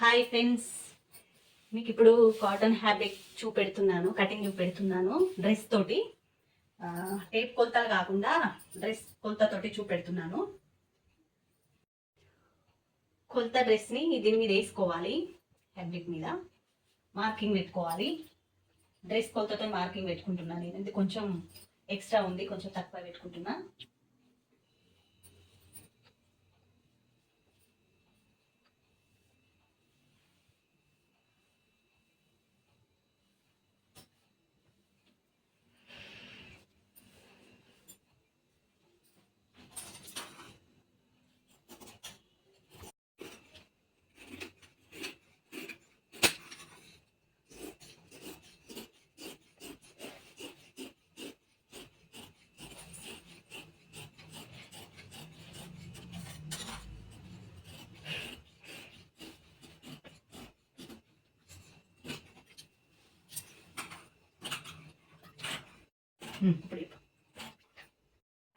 Hi friends, మీకు ఇప్పుడు cotton habit cutting చూపెడుతున్నాను dress తోటి. టేప్ కొలతలు కాకుండా డ్రెస్ కొలతతోటి చూపెడుతున్నాను. కొలత డ్రెస్ని దీని మీద వేసుకోవాలి. హ్యాబిట్ మీద మార్కింగ్ పెట్టుకోవాలి. డ్రెస్ కొలతతో మార్కింగ్ పెట్టుకుంటున్నాను. నేను కొంచెం ఎక్స్ట్రా ఉంది, కొంచెం తక్కువ పెట్టుకుంటున్నా.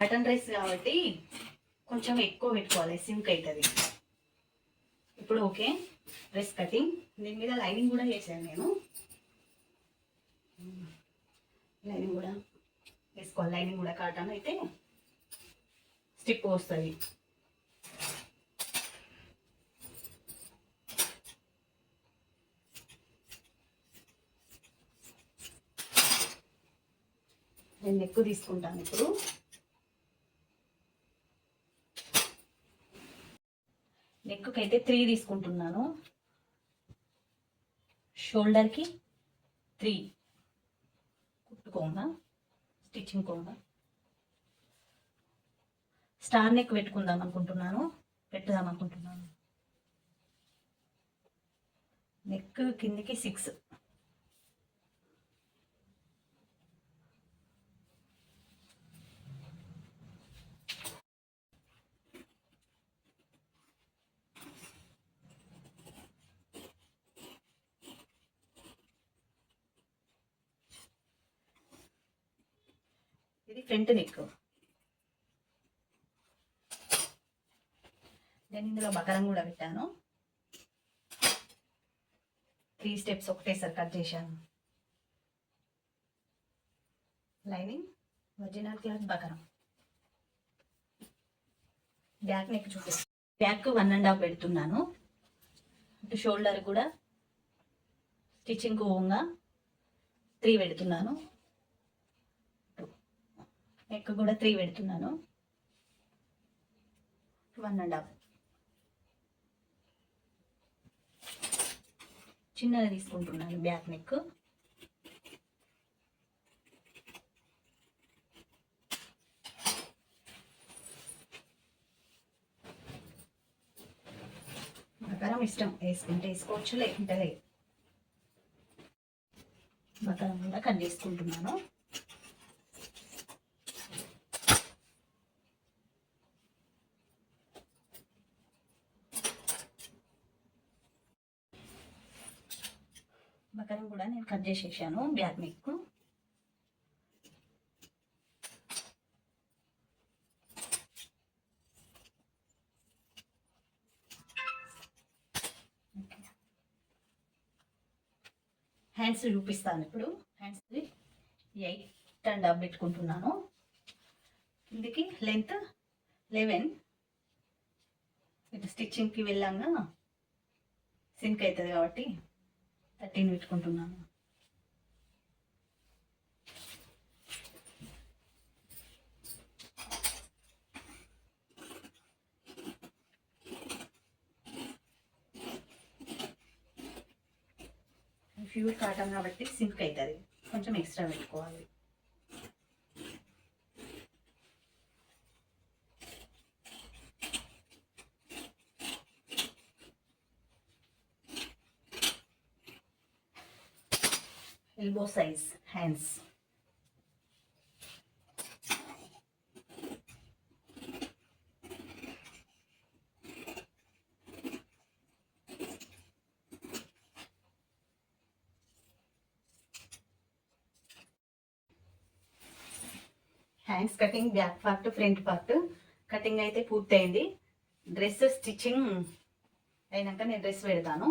కాటన్ డ్రెస్ కాబట్టి కొంచెం ఎక్కువ పెట్టుకోవాలి, సింక్ అవుతుంది. ఇప్పుడు ఓకే, డ్రెస్ కటింగ్. దీని మీద లైనింగ్ కూడా వేసాను నేను. లైనింగ్ కూడా వేసుకోవాలి. లైనింగ్ కూడా కాటన్ అయితే స్టిప్ వస్తుంది. నేను నెక్ తీసుకుంటాను. ఇప్పుడు నెక్కి అయితే 3 తీసుకుంటున్నాను. షోల్డర్కి 3 కుట్టుకోంగా, స్టిచ్చింగ్ కోంగా. స్టార్ నెక్ పెట్టుదాం అనుకుంటున్నాను. నెక్ కిందికి 6. ఇది ఫ్రంట్ నెక్. నేను ఇందులో బకరం కూడా పెట్టాను. 3 స్టెప్స్ ఒకటేసారి కట్ చేశాను. Lining, original cloth, buckram. Back neck చూపిస్తాను. బ్యాక్ 1.5 పెడుతున్నాను. ఇటు షోల్డర్ కూడా స్టిచ్చింగ్ ఓంగా 3 పెడుతున్నాను. నెక్ కూడా 3 పెడుతున్నాను. 1.5 చిన్నగా తీసుకుంటున్నాను బ్యాక్ నెక్. బకరం ఇష్టం, వేసుకుంటే వేసుకోవచ్చు, లేకుంటే లేదు. బకరం కూడా కట్ చేసుకుంటున్నాను. బకరం కూడా నేను కట్ చేసేసాను బ్యాక్ నెక్. హ్యాండ్స్ చూపిస్తాను ఇప్పుడు. హ్యాండ్స్ 8.5 పెట్టుకుంటున్నాను. కిందికి లెంత్ 11. ఇటు స్టిచ్చింగ్కి వెళ్ళాక సింక్ అవుతుంది కాబట్టి 13 పెట్టుకుంటున్నాను. ప్యూర్ కాటన్ కాబట్టి సింక్ అవుతుంది, కొంచెం ఎక్స్ట్రా పెట్టుకోవాలి. Elbow size hands. Hands cutting, back part, front part cutting అయితే పూర్తయింది. డ్రెస్ స్టిచ్చింగ్ అయినాక నేను డ్రెస్ పెడతాను.